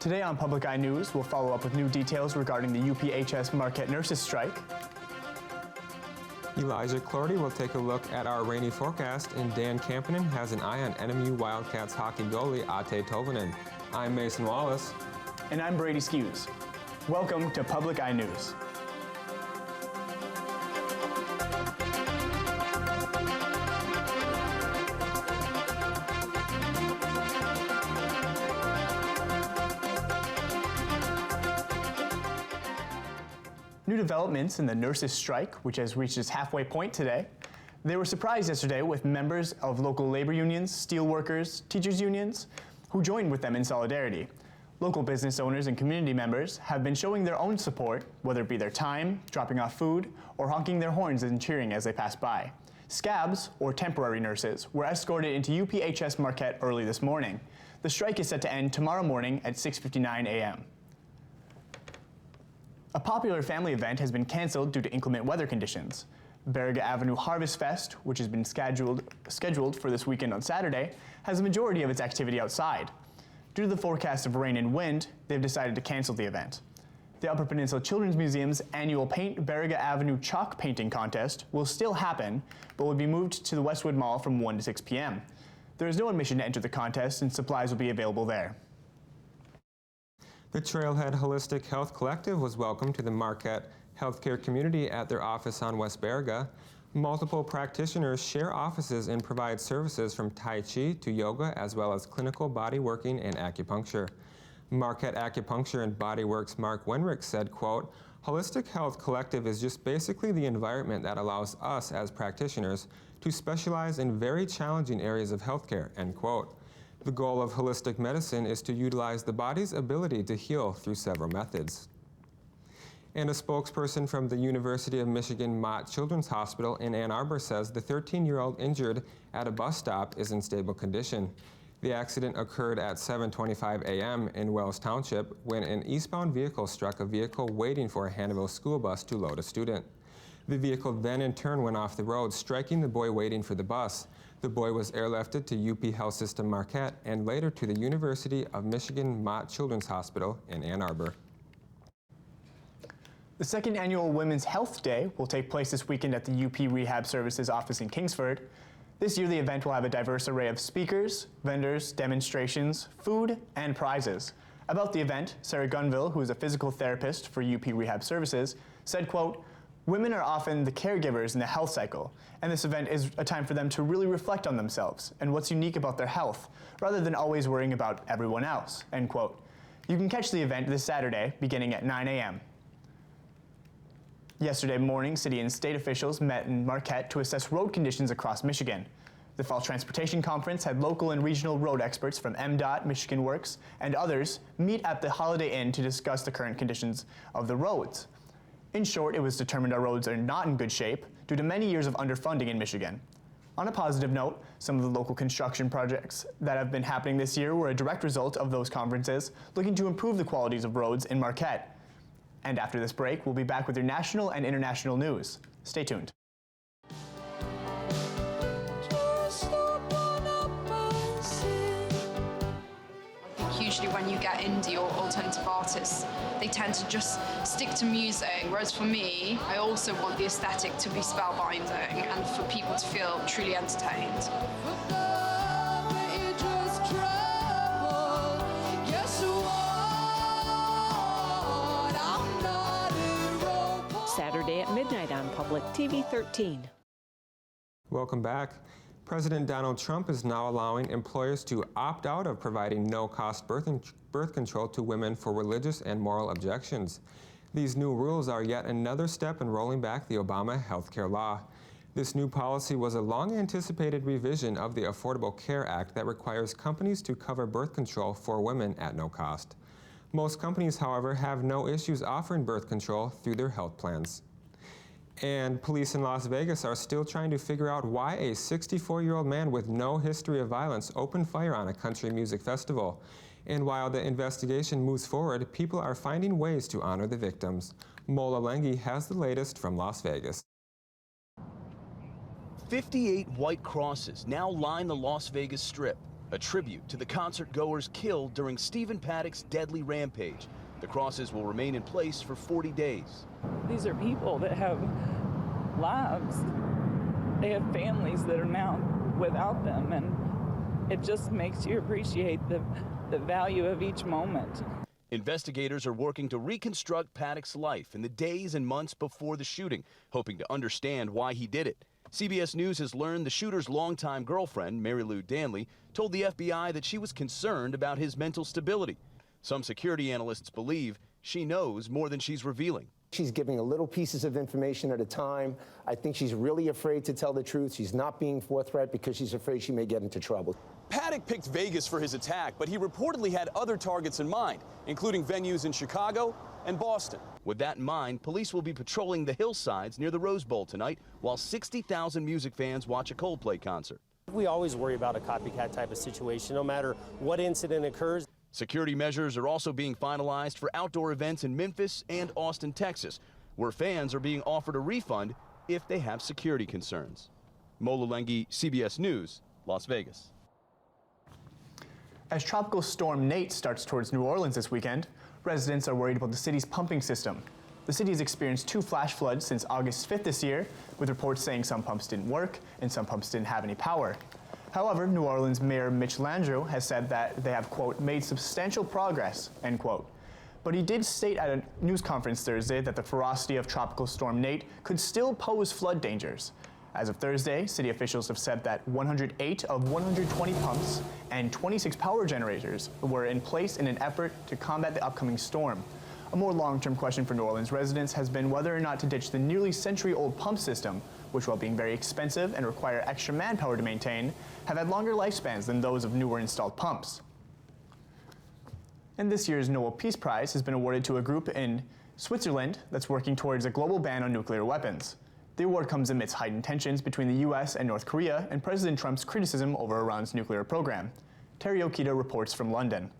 Today on Public Eye News, we'll follow up with new details regarding the UPHS Marquette nurses strike. Elijah Clorty will take a look at our rainy forecast, and Dan Kampanen has an eye on NMU Wildcats hockey goalie Ate Tovanen. I'm Mason Wallace. And I'm Brady Skews. Welcome to Public Eye News. New developments in the nurses' strike, which has reached its halfway point today. They were surprised yesterday with members of local labor unions, steelworkers, teachers unions, who joined with them in solidarity. Local business owners and community members have been showing their own support, whether it be their time, dropping off food, or honking their horns and cheering as they pass by. Scabs, or temporary nurses, were escorted into UPHS Marquette early this morning. The strike is set to end tomorrow morning at 6:59 a.m. A popular family event has been canceled due to inclement weather conditions. Baraga Avenue Harvest Fest, which has been scheduled for this weekend on Saturday, has a majority of its activity outside. Due to the forecast of rain and wind, they've decided to cancel the event. The Upper Peninsula Children's Museum's annual Paint Baraga Avenue Chalk Painting Contest will still happen, but will be moved to the Westwood Mall from 1 to 6 p.m. There is no admission to enter the contest, and supplies will be available there. The Trailhead Holistic Health Collective was welcomed to the Marquette healthcare community at their office on West Baraga. Multiple practitioners share offices and provide services from Tai Chi to yoga, as well as clinical body working and acupuncture. Marquette Acupuncture and Body Works Mark Wenrick said, quote, "Holistic Health Collective is just basically the environment that allows us as practitioners to specialize in very challenging areas of healthcare," end quote. The goal of holistic medicine is to utilize the body's ability to heal through several methods. And a spokesperson from the University of Michigan Mott Children's Hospital in Ann Arbor says the 13-year-old injured at a bus stop is in stable condition. The accident occurred at 7:25 a.m. in Wells Township when an eastbound vehicle struck a vehicle waiting for a Hannibal school bus to load a student. The vehicle then in turn went off the road, striking the boy waiting for the bus. The boy was airlifted to UP Health System Marquette and later to the University of Michigan Mott Children's Hospital in Ann Arbor. The second annual Women's Health Day will take place this weekend at the UP Rehab Services office in Kingsford. This year the event will have a diverse array of speakers, vendors, demonstrations, food, and prizes. About the event, Sarah Gunville, who is a physical therapist for UP Rehab Services, said, quote, "Women are often the caregivers in the health cycle, and this event is a time for them to really reflect on themselves and what's unique about their health, rather than always worrying about everyone else," end quote. You can catch the event this Saturday, beginning at 9 a.m. Yesterday morning, city and state officials met in Marquette to assess road conditions across Michigan. The Fall Transportation Conference had local and regional road experts from MDOT, Michigan Works, and others meet at the Holiday Inn to discuss the current conditions of the roads. In short, it was determined our roads are not in good shape due to many years of underfunding in Michigan. On a positive note, some of the local construction projects that have been happening this year were a direct result of those conferences, looking to improve the qualities of roads in Marquette. And after this break, we'll be back with your national and international news. Stay tuned. Usually when you get indie or alternative artists, they tend to just stick to music, whereas for me, I also want the aesthetic to be spellbinding and for people to feel truly entertained. Saturday at midnight on Public TV 13. Welcome back. President Donald Trump is now allowing employers to opt out of providing no-cost birth control to women for religious and moral objections. These new rules are yet another step in rolling back the Obama health care law. This new policy was a long-anticipated revision of the Affordable Care Act that requires companies to cover birth control for women at no cost. Most companies, however, have no issues offering birth control through their health plans. And police in Las Vegas are still trying to figure out why a 64-year-old man with no history of violence opened fire on a country music festival. And while the investigation moves forward, people are finding ways to honor the victims. Mola Lengi has the latest from Las Vegas. 58 white crosses now line the Las Vegas Strip. a tribute to the concert-goers killed during Stephen Paddock's deadly rampage. The crosses will remain in place for 40 days. These are people that have lives. They have families that are now without them, and it just makes you appreciate the value of each moment. Investigators are working to reconstruct Paddock's life in the days and months before the shooting, hoping to understand why he did it. CBS News has learned the shooter's longtime girlfriend, Mary Lou Danley, told the FBI that she was concerned about his mental stability. Some security analysts believe she knows more than she's revealing. She's giving a little pieces of information at a time. I think she's really afraid to tell the truth. She's not being forthright because she's afraid she may get into trouble. Paddock picked Vegas for his attack, but he reportedly had other targets in mind, including venues in Chicago and Boston. With that in mind, police will be patrolling the hillsides near the Rose Bowl tonight while 60,000 music fans watch a Coldplay concert. We always worry about a copycat type of situation, no matter what incident occurs. Security measures are also being finalized for outdoor events in Memphis and Austin, Texas, where fans are being offered a refund if they have security concerns. Mola Lengi, CBS News, Las Vegas. As Tropical Storm Nate starts towards New Orleans this weekend, residents are worried about the city's pumping system. The city has experienced 2 flash floods since August 5th this year, with reports saying some pumps didn't work and some pumps didn't have any power. However, New Orleans Mayor Mitch Landrieu has said that they have, quote, made substantial progress, end quote. But he did state at a news conference Thursday that the ferocity of Tropical Storm Nate could still pose flood dangers. As of Thursday, city officials have said that 108 of 120 pumps and 26 power generators were in place in an effort to combat the upcoming storm. A more long-term question for New Orleans residents has been whether or not to ditch the nearly century-old pump system, which, while being very expensive and require extra manpower to maintain, have had longer lifespans than those of newer installed pumps. And this year's Nobel Peace Prize has been awarded to a group in Switzerland that's working towards a global ban on nuclear weapons. The award comes amidst heightened tensions between the U.S. and North Korea and President Trump's criticism over Iran's nuclear program. Terry Okita reports from London.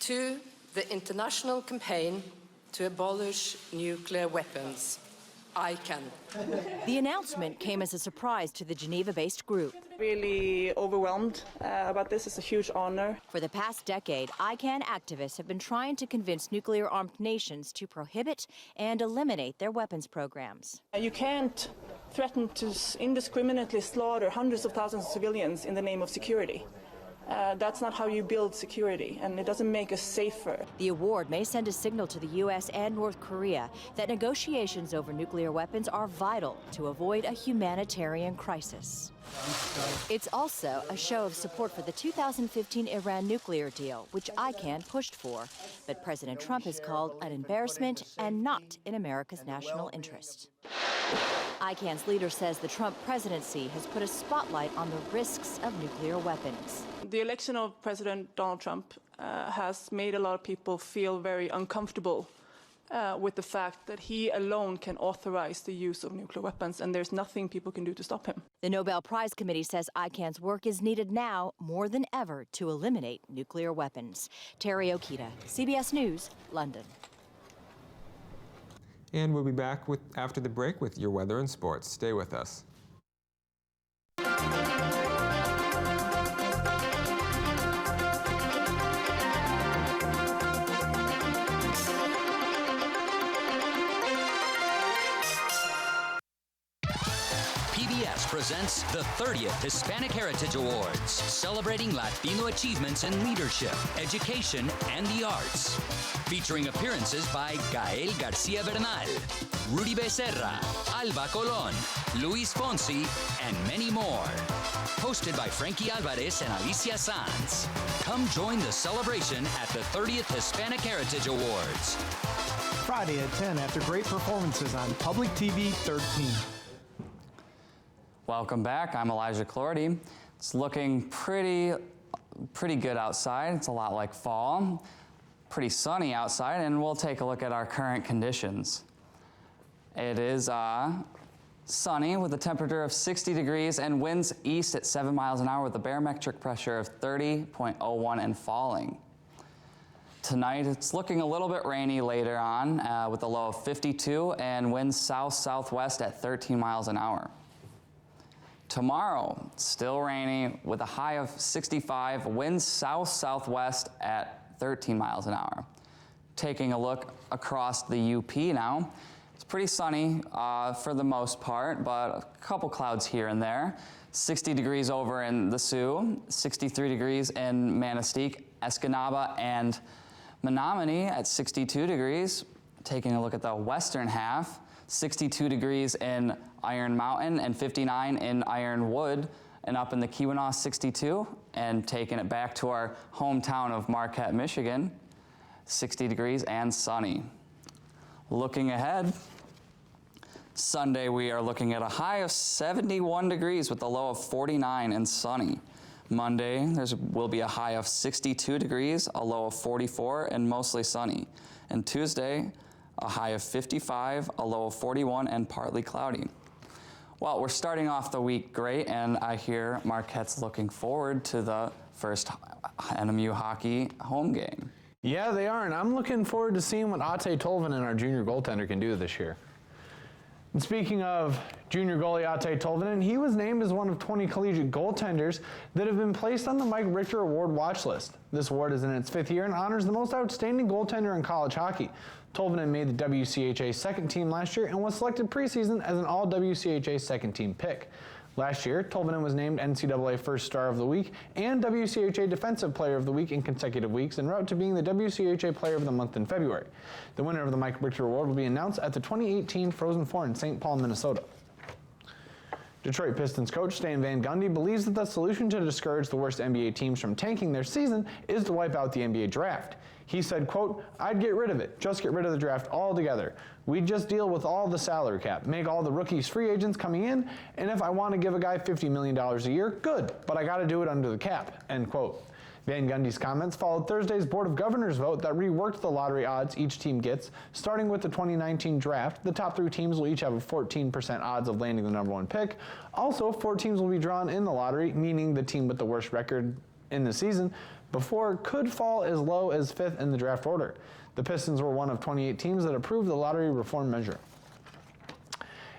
To the international campaign to abolish nuclear weapons, ICAN. The announcement came as a surprise to the Geneva-based group. Really overwhelmed about this. It's a huge honor. For the past decade, ICAN activists have been trying to convince nuclear-armed nations to prohibit and eliminate their weapons programs. You can't threaten to indiscriminately slaughter hundreds of thousands of civilians in the name of security. That's not how you build security, and it doesn't make us safer. The award may send a signal to the U.S. and North Korea that negotiations over nuclear weapons are vital to avoid a humanitarian crisis. It's also a show of support for the 2015 Iran nuclear deal, which ICAN pushed for, but President Trump has called an embarrassment and not in America's national interest. ICAN's leader says the Trump presidency has put a spotlight on the risks of nuclear weapons. The election of President Donald Trump has made a lot of people feel very uncomfortable with the fact that he alone can authorize the use of nuclear weapons, and there's nothing people can do to stop him. The Nobel Prize Committee says ICAN's work is needed now more than ever to eliminate nuclear weapons. Terry Okita, CBS News, London. And we'll be back after the break with your weather and sports. Stay with us. PBS presents the 30th Hispanic Heritage Awards, celebrating Latino achievements in leadership, education, and the arts. Featuring appearances by Gael Garcia Bernal, Rudy Becerra, Alba Colon, Luis Fonsi, and many more. Hosted by Frankie Alvarez and Alicia Sanz. Come join the celebration at the 30th Hispanic Heritage Awards. Friday at 10 after great performances on Public TV 13. Welcome back. I'm Elijah Clordy. It's looking pretty good outside. It's a lot like fall. Pretty sunny outside, and we'll take a look at our current conditions. It is sunny with a temperature of 60 degrees and winds east at 7 miles an hour with a barometric pressure of 30.01 and falling. Tonight, it's looking a little bit rainy later on with a low of 52 and winds south-southwest at 13 miles an hour. Tomorrow, still rainy with a high of 65, winds south-southwest at 13 miles an hour. Taking a look across the UP now, it's pretty sunny for the most part, but a couple clouds here and there. 60 degrees over in the Sioux, 63 degrees in Manistee, Escanaba, and Menominee at 62 degrees. Taking a look at the western half, 62 degrees in Iron Mountain and 59 in Ironwood, and up in the Keweenaw 62, and taking it back to our hometown of Marquette, Michigan, 60 degrees and sunny. Looking ahead, Sunday we are looking at a high of 71 degrees with a low of 49 and sunny. Monday will be a high of 62 degrees, a low of 44 and mostly sunny. And Tuesday, a high of 55, a low of 41 and partly cloudy. Well, we're starting off the week great, and I hear Marquette's looking forward to the first NMU hockey home game. Yeah, they are, and I'm looking forward to seeing what Ate Tolvanen, our junior goaltender, can do this year. And speaking of junior goalie Ate Tolvanen, he was named as one of 20 collegiate goaltenders that have been placed on the Mike Richter Award watch list. This award is in its 5th year and honors the most outstanding goaltender in college hockey. Tolvanen made the WCHA second team last year and was selected preseason as an all-WCHA second team pick. Last year, Tolvanen was named NCAA First Star of the Week and WCHA Defensive Player of the Week in consecutive weeks, en route to being the WCHA Player of the Month in February. The winner of the Mike Richter Award will be announced at the 2018 Frozen Four in St. Paul, Minnesota. Detroit Pistons coach Stan Van Gundy believes that the solution to discourage the worst NBA teams from tanking their season is to wipe out the NBA draft. He said, quote, "I'd get rid of it. Just get rid of the draft altogether. We'd just deal with all the salary cap, make all the rookies free agents coming in, and if I want to give a guy $50 million a year, good, but I got to do it under the cap," end quote. Van Gundy's comments followed Thursday's Board of Governors vote that reworked the lottery odds each team gets. Starting with the 2019 draft, the top 3 teams will each have a 14% odds of landing the number 1 pick. Also, 4 teams will be drawn in the lottery, meaning the team with the worst record in the season before could fall as low as 5th in the draft order. The Pistons were one of 28 teams that approved the lottery reform measure.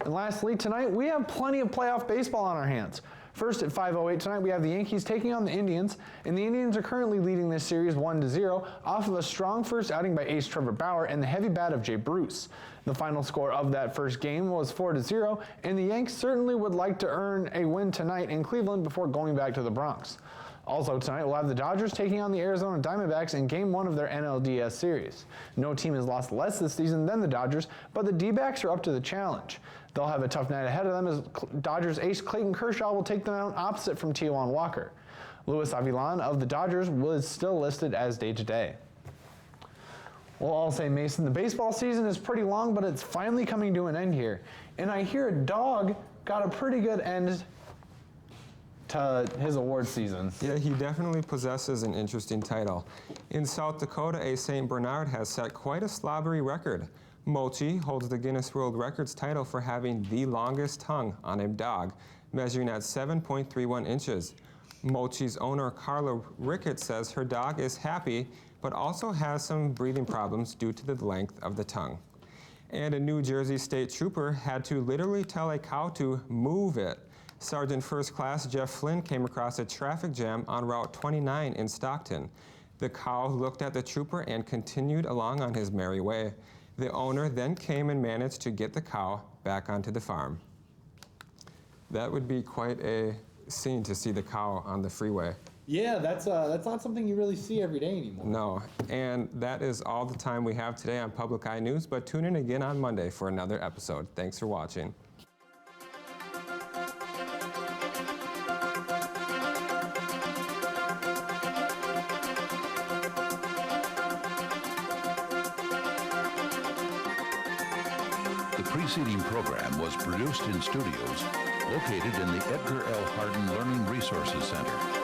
And lastly, tonight we have plenty of playoff baseball on our hands. First at 5:08 tonight, we have the Yankees taking on the Indians, and the Indians are currently leading this series 1-0 off of a strong first outing by ace Trevor Bauer and the heavy bat of Jay Bruce. The final score of that first game was 4-0, and the Yanks certainly would like to earn a win tonight in Cleveland before going back to the Bronx. Also tonight, we'll have the Dodgers taking on the Arizona Diamondbacks in Game 1 of their NLDS series. No team has lost less this season than the Dodgers, but the D-backs are up to the challenge. They'll have a tough night ahead of them as Dodgers ace Clayton Kershaw will take them out opposite from Taijuan Walker. Luis Avilan of the Dodgers was still listed as day-to-day. Well, I'll say, Mason, the baseball season is pretty long, but it's finally coming to an end here. And I hear a dog got a pretty good end to his award season. Yeah, he definitely possesses an interesting title. In South Dakota, a St. Bernard has set quite a slobbery record. Mochi holds the Guinness World Records title for having the longest tongue on a dog, measuring at 7.31 inches. Mochi's owner, Carla Rickett, says her dog is happy, but also has some breathing problems due to the length of the tongue. And a New Jersey state trooper had to literally tell a cow to move it. Sergeant First Class Jeff Flynn came across a traffic jam on Route 29 in Stockton. The cow looked at the trooper and continued along on his merry way. The owner then came and managed to get the cow back onto the farm. That would be quite a scene to see the cow on the freeway. Yeah, that's not something you really see every day anymore. No, and that is all the time we have today on Public Eye News, but tune in again on Monday for another episode. Thanks for watching. The preceding program was produced in studios located in the Edgar L. Hardin Learning Resources Center.